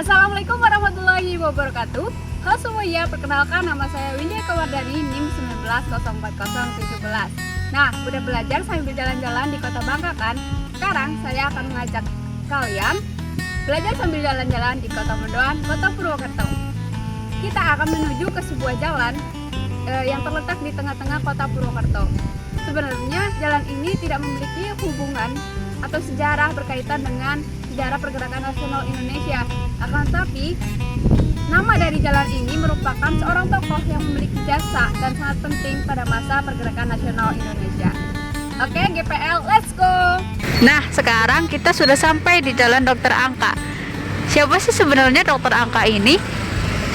Assalamualaikum warahmatullahi wabarakatuh. Halo semuanya, perkenalkan nama saya Windy Kawardani, NIM 19040711. Nah, udah belajar sambil jalan-jalan di Kota Bangka kan? Sekarang saya akan mengajak kalian belajar sambil jalan-jalan di Kota Mendoan, Kota Purwokerto. Kita akan menuju ke sebuah jalan yang terletak di tengah-tengah Kota Purwokerto. Sebenarnya jalan ini tidak memiliki hubungan atau sejarah berkaitan dengan sejarah pergerakan nasional Indonesia. Akan tetapi, nama dari jalan ini merupakan seorang tokoh yang memiliki jasa dan sangat penting pada masa pergerakan nasional Indonesia. Oke, GPL, let's go! Nah, sekarang kita sudah sampai di Jalan Dr. Angka. Siapa sih sebenarnya Dr. Angka ini?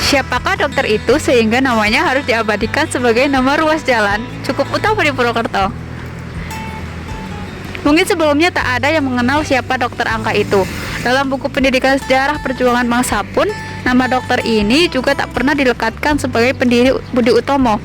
Siapakah dokter itu sehingga namanya harus diabadikan sebagai nama ruas jalan cukup utama di Purwokerto? Mungkin sebelumnya tak ada yang mengenal siapa Dr. Angka itu. Dalam buku pendidikan sejarah perjuangan bangsa pun, nama dokter ini juga tak pernah dilekatkan sebagai pendiri Budi Utomo.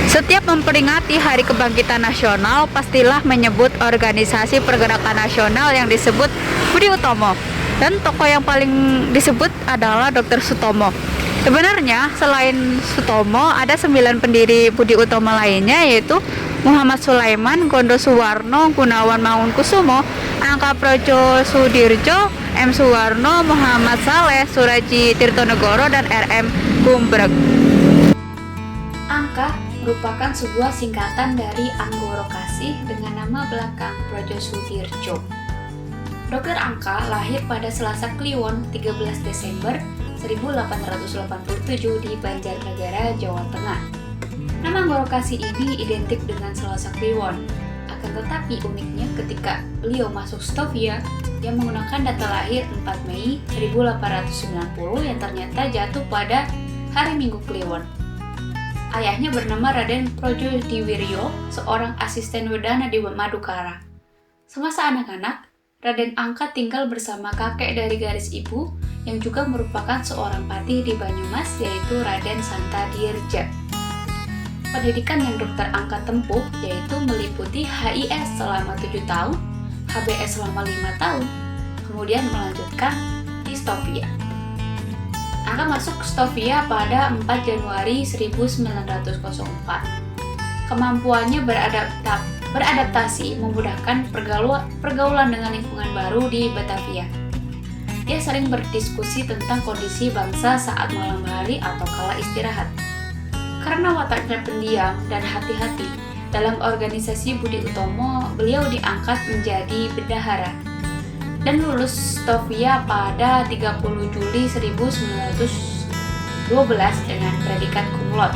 Setiap memperingati Hari Kebangkitan Nasional, pastilah menyebut organisasi pergerakan nasional yang disebut Budi Utomo. Dan tokoh yang paling disebut adalah Dr. Sutomo. Sebenarnya selain Sutomo, ada 9 pendiri Budi Utomo lainnya, yaitu Muhammad Sulaiman, Gondo Suwarno, Gunawan Mangunkusumo, Angka Projo Sudirjo, M. Suwarno, Muhammad Saleh, Suraji Tirtonegoro, dan R.M. Gumbreg. Angka merupakan sebuah singkatan dari Anggoro Kasih dengan nama belakang Projo Sudirjo. Dr. Angka lahir pada Selasa Kliwon 13 Desember 1887 di Banjarnegara, Jawa Tengah. Nama Anggoro Kasih ini identik dengan Selasa Kliwon. Akan tetapi uniknya ketika beliau masuk Stovia, dia menggunakan data lahir 4 Mei 1890 yang ternyata jatuh pada hari Minggu Kliwon. Ayahnya bernama Raden Projo Diwiryo, seorang asisten wedana di Madukara. Semasa anak-anak, Raden Angka tinggal bersama kakek dari garis ibu yang juga merupakan seorang patih di Banyumas, yaitu Raden Santadirja. Pendidikan yang Dr. Angka tempuh yaitu meliputi HIS selama 7 tahun, HBS selama 5 tahun, kemudian melanjutkan di Stovia. Angka masuk Stovia pada 4 Januari 1904. Kemampuannya beradaptasi memudahkan pergaulan dengan lingkungan baru di Batavia. Dia sering berdiskusi tentang kondisi bangsa saat malam hari atau kala istirahat. Karena wataknya pendiam dan hati-hati, dalam organisasi Budi Utomo, beliau diangkat menjadi bendahara dan lulus Stovia pada 30 Juli 1912 dengan predikat cum laude.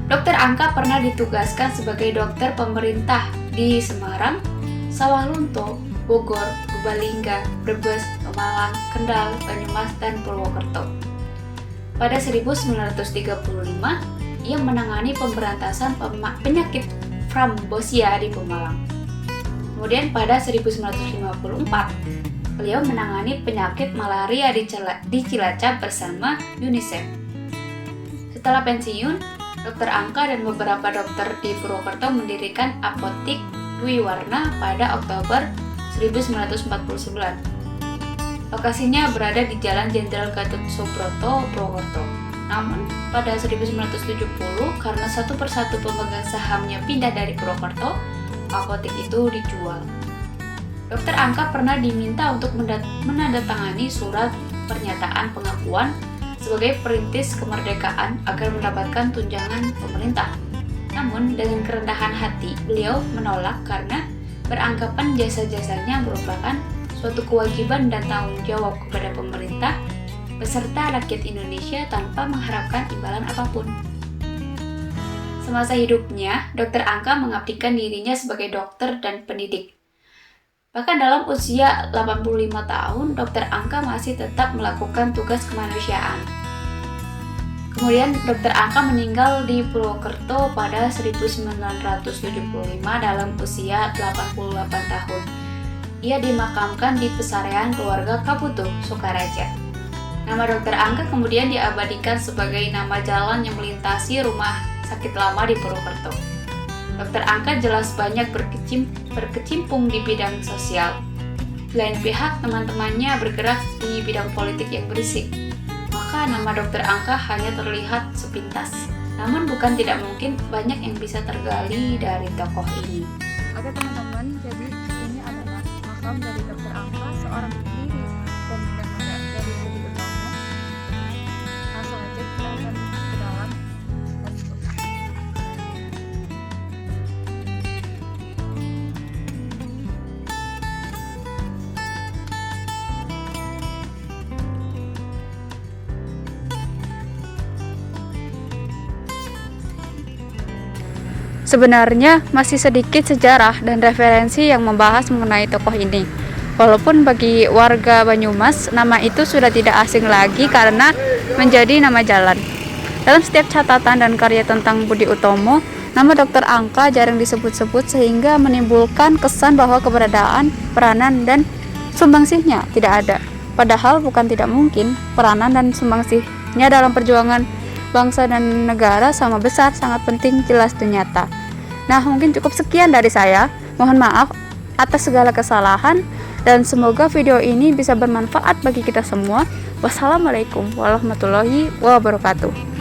Dr. Angka pernah ditugaskan sebagai dokter pemerintah di Semarang, Sawalunto, Bogor, Purbalingga, Brebes, Pemalang, Kendal, Banyumas, dan Purwokerto. Pada 1935, ia menangani pemberantasan penyakit Frambosia di Pemalang. Kemudian pada 1954, beliau menangani penyakit malaria di Cilacap bersama UNICEF. Setelah pensiun, Dr. Angka dan beberapa dokter di Purwokerto mendirikan apotik Dwi Warna pada Oktober 1949. Lokasinya berada di Jalan Jenderal Gatot Subroto, Purwokerto. Namun, pada 1970, karena satu persatu pemegang sahamnya pindah dari Purwokerto, apotik itu dijual. Dr. Angka pernah diminta untuk menandatangani surat pernyataan pengakuan sebagai perintis kemerdekaan agar mendapatkan tunjangan pemerintah. Namun, dengan kerendahan hati, beliau menolak karena beranggapan jasa-jasanya merupakan suatu kewajiban dan tanggung jawab kepada pemerintah beserta rakyat Indonesia tanpa mengharapkan imbalan apapun. Semasa hidupnya, Dr. Angka mengabdikan dirinya sebagai dokter dan pendidik. Bahkan dalam usia 85 tahun, Dr. Angka masih tetap melakukan tugas kemanusiaan. Kemudian Dr. Angka meninggal di Purwokerto pada 1975 dalam usia 88 tahun. Ia dimakamkan di pesarean keluarga Kaputuh, Sukaraja. Nama Dr. Angka kemudian diabadikan sebagai nama jalan yang melintasi rumah sakit lama di Purwokerto. Dr. Angka jelas banyak berkecimpung di bidang sosial. Di lain pihak, teman-temannya bergerak di bidang politik yang berisik. Maka nama Dr. Angka hanya terlihat sepintas. Namun bukan tidak mungkin banyak yang bisa tergali dari tokoh ini. Oke teman-teman, jadi ini adalah makam dari Dr. Angka, seorang pendiri pemuda muda dari Budi Utomo. Langsung aja kita akan ke dalam. Let's go. Sebenarnya masih sedikit sejarah dan referensi yang membahas mengenai tokoh ini. Walaupun bagi warga Banyumas, nama itu sudah tidak asing lagi karena menjadi nama jalan. Dalam setiap catatan dan karya tentang Budi Utomo, nama Dr. Angka jarang disebut-sebut sehingga menimbulkan kesan bahwa keberadaan, peranan, dan sumbangsihnya tidak ada. Padahal bukan tidak mungkin, peranan dan sumbangsihnya dalam perjuangan bangsa dan negara sama besar, sangat penting, jelas dan nyata. Nah, mungkin cukup sekian dari saya. Mohon maaf atas segala kesalahan dan semoga video ini bisa bermanfaat bagi kita semua. Wassalamualaikum warahmatullahi wabarakatuh.